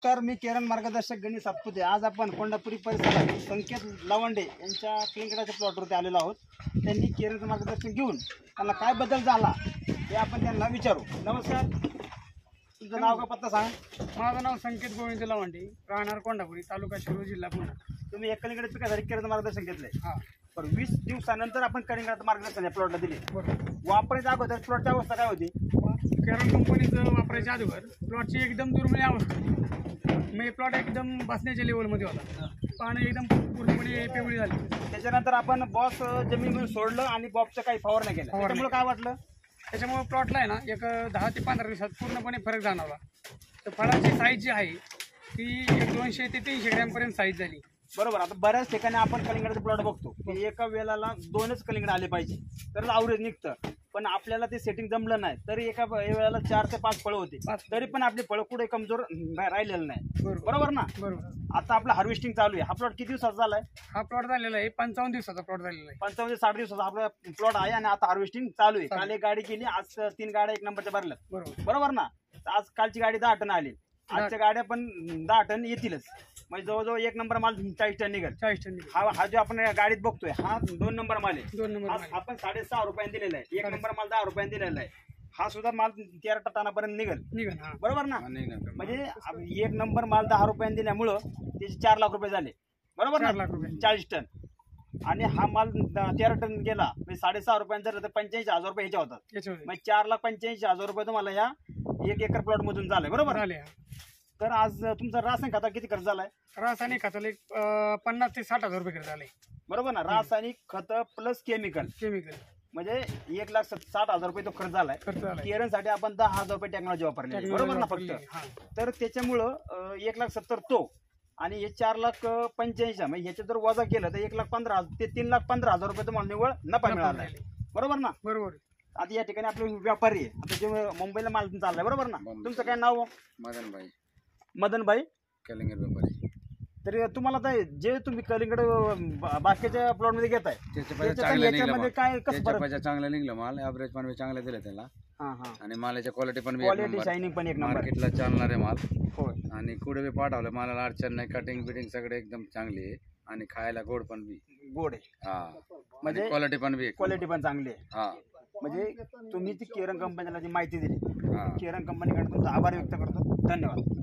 नमस्कार, मी केरन मार्गदर्शक गणेश सातपुते. आज आपण कोंडापुरी परिसरात संकेत लवंडे यांच्या क्लिंकडाच्या प्लॉटवरती आलेलो आहोत. त्यांनी केरनचं मार्गदर्शन घेऊन त्यांना काय बदल झाला ते आपण त्यांना विचारू. नमस्कार, तुमचं नाव का पत्ता सांगा. माझं नाव संकेत गोविंद लवंडे, राहणार कोंडापुरी, तालुका शिरूर, जिल्हा पुणे. तुम्ही एक कलिंगड पिकासाठी केरनचं मार्गदर्शन घेतलंय. हां, पण 20 दिवसानंतर आपण कलिंगडाचं मार्गदर्शन या प्लॉटला दिले. बरोबर. वापरायच्या अगोदर प्लॉटची अवस्था काय होती? केरन कंपनीचं वापरायच्या अगोदर प्लॉटची एकदम दुर्मिळ अवस्था होती. म्हणजे प्लॉट एकदम बसण्याच्या लेवलमध्ये होता. पाणी एकदम पूर्णपणे पिवळी झाली. त्याच्यानंतर आपण बॉस जमीन सोडलं आणि बॉक्सचं काही फवारण्या केल्या. त्याच्यामुळे काय वाटलं? त्याच्यामुळे प्लॉटला आहे ना एक 10 ते 15 दिवसात पूर्णपणे फरक जाणवला. तर फळाची साईज जी आहे ती 200 ते 300 ग्रॅमपर्यंत साईज झाली. बरोबर. आता बऱ्याच ठिकाणी आपण कलिंगडाचे प्लॉट बघतो की एका वेळेला 2च कलिंगड आले पाहिजे तर आवरेज निघतं. पण आपल्याला ते सेटिंग जमलं नाही तरी एका वेळेला 4 ते 5 फळं होती. तरी पण आपली फळं कुठे कमजोर राहिलेलं नाही. बरोबर ना? बरोबर. आता आपलं हार्वेस्टिंग चालू आहे. हा प्लॉट किती दिवसाचा झालाय? हा प्लॉट झालेला आहे 55 दिवसाचा प्लॉट झालेला आहे. 55 ते 60 दिवसाचा आपला प्लॉट आहे आणि आता हार्वेस्टिंग चालू आहे. काल एक गाडी केली, आज 3 गाड्या 1 नंबरच्या भरल्यात. बरोबर. बरोबर ना? आज कालची गाडी 10 टन आली, आजच्या गाड्या पण 10 टन येतीलच. म्हणजे जवळजवळ 1 नंबर माल 40 टन निघेल. 40 टन. हा जो आपण गाडीत बघतोय हा 2 नंबर माल आहे. 2 नंबर. आज आपण 6.5 रुपयांनी दिलेला आहे. 1 नंबर माल 10 रुपयांनी दिलेला आहे. हा सुद्धा माल 13 टनापर्यंत निघेल. बरोबर ना? म्हणजे 1 नंबर माल 10 रुपयांनी दिल्यामुळं त्याचे 4 लाख रुपये झाले. बरोबर ना? 4 लाख रुपये. 40 टन आणि हा माल 13 टन गेला म्हणजे 6.5 रुपयांचा तर 85,000 रुपये ह्याच्या होतात. म्हणजे 4,85,000 रुपये तुम्हाला या 1 एकर प्लॉट मधून झालाय. बरोबर. तर आज तुमचा रासायनिक खता किती खर्च झालाय? रासायनिक खताला 50 ते 60,000 रुपये खर्च झाले. बरोबर ना? रासायनिक खत प्लस केमिकल म्हणजे 1,60,000 रुपये तो खर्च झालाय. केरनसाठी आपण 10,000 रुपये टेक्नॉलॉजी वापरली. बरोबर ना? फक्त तर त्याच्यामुळं 1,70,000 तो आणि हे 4,85,000 म्हणजे ह्याचे जर वजा केलं तर 1,15,000 ते 3,15,000 रुपये तुम्हाला निव्वळ नफा मिळाला. बरोबर ना? बरोबर. आता या ठिकाणी आपले व्यापारी आहे, आता जे मुंबईला माल चाललाय. बरोबर ना? तुमचं काय नाव? मदनभाई कलिंगड व्यापारी. तर तुम्हाला आता जे तुम्ही कलिंगड बाकीच्या प्लॉट मध्ये घेताय त्याच्यामध्ये काय कसं फरक? चांगला निघलं माल, ऍव्हरेज पण चांगलं दिलं त्याला. आणि मालाच्या क्वालिटी पण क्वालिटी शायनिंग पण एक नंबर. मार्केटला चालणार आहे माल. होय. आणि कुठे बी पाठवलं मालाला अडचण नाही. कटिंग बिटिंग सगळे एकदम चांगली आहे आणि खायला गोड पण बी गोड आहे. हा, म्हणजे क्वालिटी पण बी क्वालिटी पण चांगली आहे. हा. म्हणजे तुम्ही ती केरन कंपनीला जी माहिती दिली, हा. केरन कंपनीकडे तुमचा आभार व्यक्त करतो. धन्यवाद.